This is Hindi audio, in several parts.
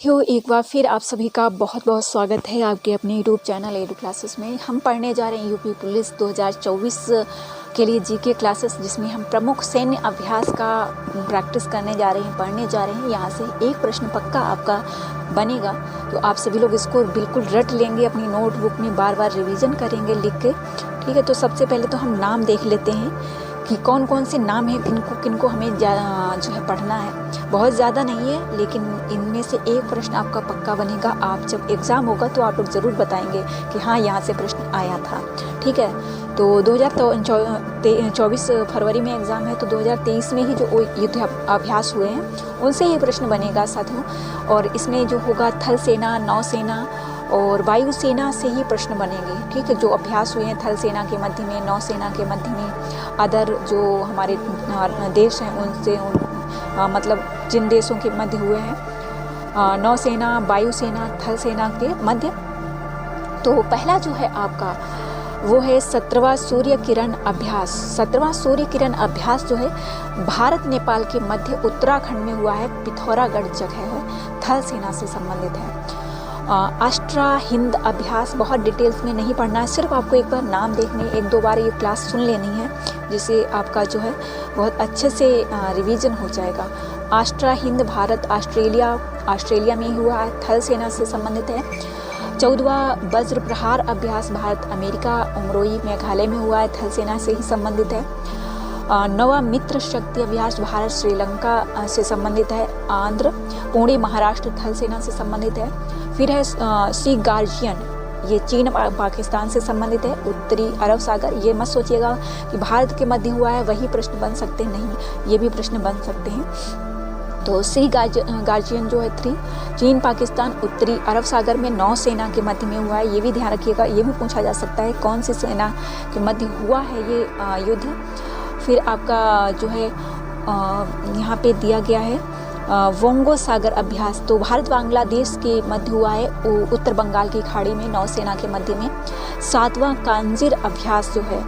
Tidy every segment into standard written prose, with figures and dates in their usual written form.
तो एक बार फिर आप सभी का बहुत बहुत स्वागत है आपके अपने यूट्यूब चैनल एडू क्लासेस में। हम पढ़ने जा रहे हैं यूपी पुलिस 2024 के लिए जीके क्लासेस, जिसमें हम प्रमुख सैन्य अभ्यास का प्रैक्टिस करने जा रहे हैं, पढ़ने जा रहे हैं। यहाँ से एक प्रश्न पक्का आपका बनेगा, तो आप सभी लोग इसको बिल्कुल रट लेंगे, अपनी नोटबुक में बार बार रिवीजन करेंगे लिख के। ठीक है, तो सबसे पहले तो हम नाम देख लेते हैं कि कौन कौन से नाम हैं, किनको हमें जो है पढ़ना है। बहुत ज़्यादा नहीं है, लेकिन इनमें से एक प्रश्न आपका पक्का बनेगा। आप जब एग्ज़ाम होगा तो आप लोग ज़रूर बताएंगे कि हाँ, यहाँ से प्रश्न आया था। ठीक है, तो 2024 फरवरी में एग्ज़ाम है, तो 2023 में ही जो युद्ध अभ्यास हुए हैं उनसे ही प्रश्न बनेगा साथियों। और इसमें जो होगा थल सेना, नौसेना और वायुसेना से ही प्रश्न बनेंगे। ठीक है, जो अभ्यास हुए हैं थल सेना के मध्य में, नौसेना के मध्य में, अदर जो हमारे देश हैं उनसे मतलब जिन देशों के मध्य हुए हैं, नौसेना, वायुसेना, थल सेना के मध्य। तो पहला जो है आपका वो है 17वां सूर्य किरण अभ्यास। 17वां सूर्य किरण अभ्यास जो है भारत नेपाल के मध्य उत्तराखंड में हुआ है, पिथौरागढ़ जगह है, थल सेना से संबंधित है। अष्टा हिंद अभ्यास बहुत डिटेल्स में नहीं पढ़ना है, सिर्फ आपको एक बार नाम देखने, एक दो बार ये क्लास सुन लेनी है, जिससे आपका जो है बहुत अच्छे से रिवीजन हो जाएगा। अष्टा हिंद भारत ऑस्ट्रेलिया में हुआ है, थल सेना से संबंधित है। 14वां वज्र प्रहार अभ्यास भारत अमेरिका उमरोई मेघालय में हुआ है, थल सेना से ही संबंधित है। 9वां मित्र शक्ति अभ्यास भारत श्रीलंका से संबंधित है, आंध्र पुणे महाराष्ट्र थल सेना से संबंधित है। फिर है सी गार्जियन, ये चीन पाकिस्तान से संबंधित है, उत्तरी अरब सागर। ये मत सोचिएगा कि भारत के मध्य हुआ है वही प्रश्न बन सकते नहीं, ये भी प्रश्न बन सकते हैं। तो सी गार्जियन जो है 3 चीन पाकिस्तान उत्तरी अरब सागर में नौसेना के मध्य में हुआ है, ये भी ध्यान रखिएगा। ये भी पूछा जा सकता है कौन सी सेना के मध्य हुआ है ये युद्ध। फिर आपका जो है यहाँ पे दिया गया है वोंगो सागर अभ्यास, तो भारत बांग्लादेश के मध्य हुआ है, उत्तर बंगाल की खाड़ी में नौसेना के मध्य में। 7वां कांजिर अभ्यास जो है,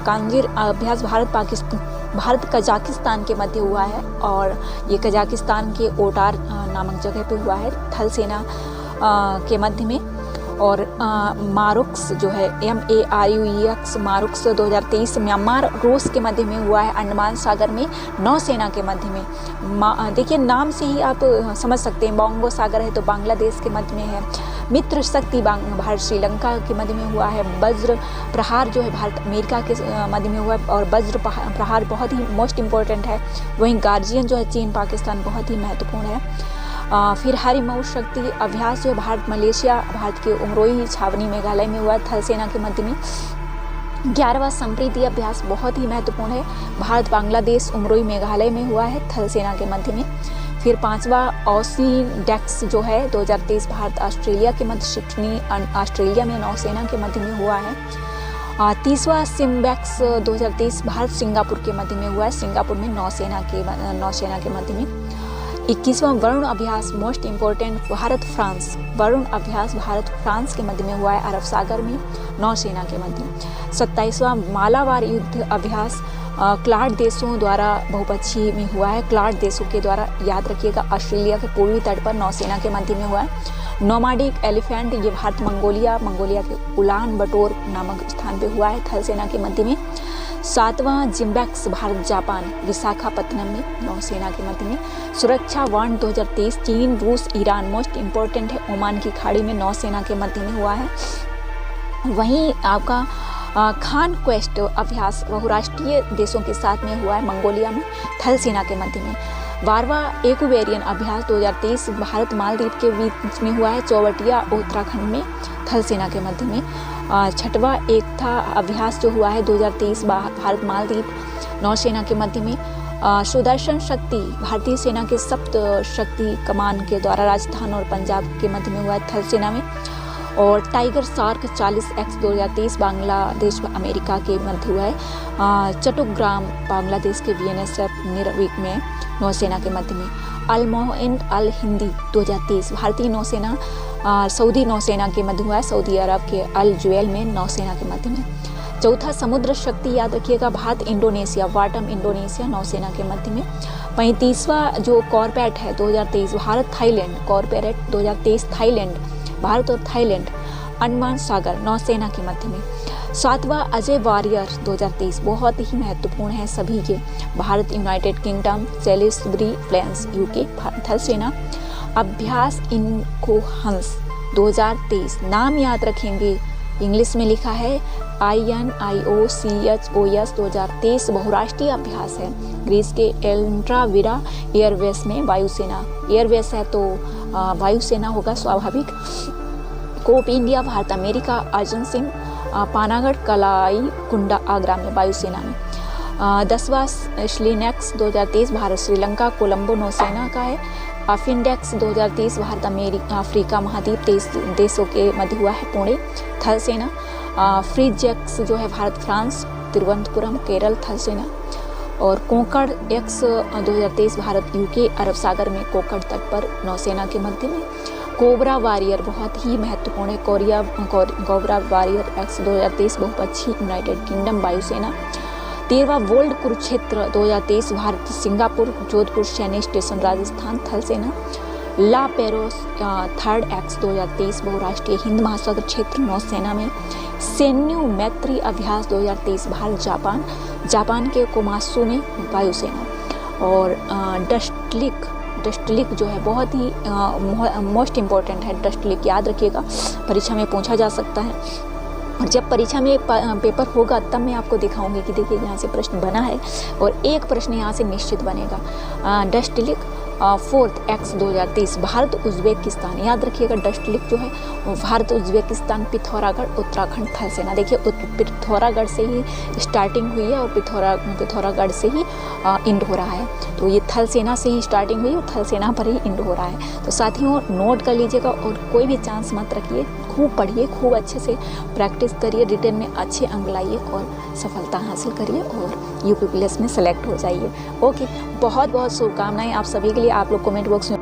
कांजिर अभ्यास भारत कजाकिस्तान के मध्य हुआ है, और ये कजाकिस्तान के ओटार नामक जगह पे हुआ है, थल सेना के मध्य में। और मारुक्स जो है MARUEX मारुक्स 2023 म्यांमार रूस के मध्य में हुआ है, अंडमान सागर में नौसेना के मध्य में। देखिए नाम से ही आप समझ सकते हैं, बोंगो सागर है तो बांग्लादेश के मध्य में है। मित्र शक्ति भारत श्रीलंका के मध्य में हुआ है। वज्र प्रहार जो है भारत अमेरिका के मध्य में हुआ है, और वज्र प्रहार बहुत ही मोस्ट इम्पोर्टेंट है। वहीं गार्जियन जो है चीन पाकिस्तान बहुत ही महत्वपूर्ण है। फिर हरिमऊ शक्ति अभ्यास जो है भारत मलेशिया, भारत के उमरोई छावनी मेघालय में हुआ है, थल सेना के मध्य में। 11वां संप्रीति अभ्यास बहुत ही महत्वपूर्ण है, भारत बांग्लादेश उमरोई मेघालय में हुआ है, थल सेना के मध्य में। फिर 5वां ऑसीडेक्स जो है 2023 भारत ऑस्ट्रेलिया के मध्य, सिडनी ऑस्ट्रेलिया में नौसेना के मध्य में हुआ है। 30वां सिम्बैक्स 2023 भारत सिंगापुर के मध्य में हुआ है, सिंगापुर में नौसेना के मध्य में। 21वां वरुण अभ्यास most important Bharat France, Varun अभ्यास भारत फ्रांस के मध्य में हुआ है, अरब सागर में नौसेना के मध्य में। 27वां मालाबार युद्ध अभ्यास क्लाड देशों द्वारा बहुपक्षीय में हुआ है, क्लाड देशों के द्वारा, याद रखिएगा, ऑस्ट्रेलिया के पूर्वी तट पर नौसेना के मध्य में हुआ है। नोमाडिक एलिफेंट ये भारत मंगोलिया के उलान बटोर नामक स्थान पे हुआ है, थल सेना के मध्य में। 7वां जिम्बैक्स भारत जापान विशाखापत्तनम में नौसेना के मध्य में। सुरक्षा वांड 2023 चीन रूस ईरान मोस्ट इम्पोर्टेंट है, ओमान की खाड़ी में नौसेना के मध्य में हुआ है। वहीं आपका खान क्वेस्ट अभ्यास बहुराष्ट्रीय देशों के साथ में हुआ है, मंगोलिया में, थल सेना के मध्य में। 12वां एक्वेरियन अभ्यास 2023 भारत मालदीव के बीच में हुआ है, चौवटिया उत्तराखंड में, थल सेना के मध्य में। 6वां एकता अभ्यास जो हुआ है 2023 भारत मालदीव नौसेना के मध्य में। सुदर्शन शक्ति भारतीय सेना के सप्त शक्ति कमान के द्वारा राजस्थान और पंजाब के मध्य में हुआ है, थल सेना में। और टाइगर शार्क 40X 2023 बांग्लादेश व अमेरिका के मध्य हुआ है, चट्टग्राम बांग्लादेश के BNSF निर्विक में नौसेना के मध्य में। अल-मोइन अल-हिंदी 2023 भारतीय नौसेना सऊदी नौसेना के मध्य हुआ है, सऊदी अरब के अल जुएल में नौसेना के मध्य में। चौथा समुद्र शक्ति याद रखिएगा भारत इंडोनेशिया, वाटम इंडोनेशिया नौसेना के मध्य में। 35वां जो कॉर्पेट है 2023 Bharat Thailand, corporate 2023 Thailand, Bharat और थाईलैंड अंडमान सागर नौसेना के मध्य में। 7वां अजय वॉरियर 2023 बहुत ही महत्वपूर्ण है सभी के, Bharat United Kingdom, Salisbury Plains UK थल सेना। अभ्यास इनकोहंस 2023 नाम याद रखेंगे, इंग्लिश में लिखा है INIOCHOS 2023 बहुराष्ट्रीय अभ्यास है, ग्रीस के एल्ट्राविरा एयरवेस में वायुसेना, एयरवेस है तो वायुसेना होगा स्वाभाविक। Cope India Bharat America, Arjan Singh Panagarh कलाई कुंडा आगरा में वायुसेना में। 10वां श्लीनेक्स 2023 भारत श्रीलंका कोलंबो नौसेना का है। अफिंडेक्स 2023 भारत अमेरिका अफ्रीका महाद्वीप 23 देशों के मध्य हुआ है, पुणे थल सेना। फ्रीजेक्स जो है भारत फ्रांस तिरुवनंतपुरम केरल थल सेना। और कोंकण एक्स 2023 भारत यूके अरब सागर में कोंकण तट पर नौसेना के मध्य में। कोबरा वॉरियर बहुत ही महत्वपूर्ण है, कोबरा वॉरियर एक्स 2023 बहुपक्षीय यूनाइटेड किंगडम वायुसेना। 13वां वर्ल्ड कुरुक्षेत्र 2023 भारत सिंगापुर जोधपुर सैन्य स्टेशन राजस्थान थल सेना। ला पेरोस थर्ड एक्स 2023 बहुराष्ट्रीय हिंद महासागर क्षेत्र नौसेना में। सैन्य मैत्री अभ्यास 2023 भारत जापान, जापान के कोमात्सु में वायुसेना। और डस्टलिक जो है बहुत ही मोस्ट इम्पॉर्टेंट है, डस्टलिक याद रखिएगा, परीक्षा में पूछा जा सकता है। और जब परीक्षा में पेपर होगा तब मैं आपको दिखाऊंगी कि देखिए यहाँ से प्रश्न बना है और एक प्रश्न यहाँ से निश्चित बनेगा। डस्टलिक 4th एक्स 2023 भारत उज्बेकिस्तान याद रखिएगा, डस्टलिक जो है वो भारत उज्बेकिस्तान पिथौरागढ़ उत्तराखंड थल सेना। देखिए पिथौरागढ़ से ही स्टार्टिंग हुई है और पिथौरागढ़ से ही इंड हो रहा है, तो ये थल सेना से ही स्टार्टिंग हुई और थल सेना पर ही इंड हो रहा है। तो साथियों नोट कर लीजिएगा और कोई भी चांस मत रखिए, खूब पढ़िए, खूब अच्छे से प्रैक्टिस करिए, रिटन में अच्छे अंक लाइए और सफलता हासिल करिए और यूपी पुलिस में सेलेक्ट हो जाइए। ओके, बहुत बहुत शुभकामनाएं आप सभी के लिए। आप लोग कमेंट बॉक्स में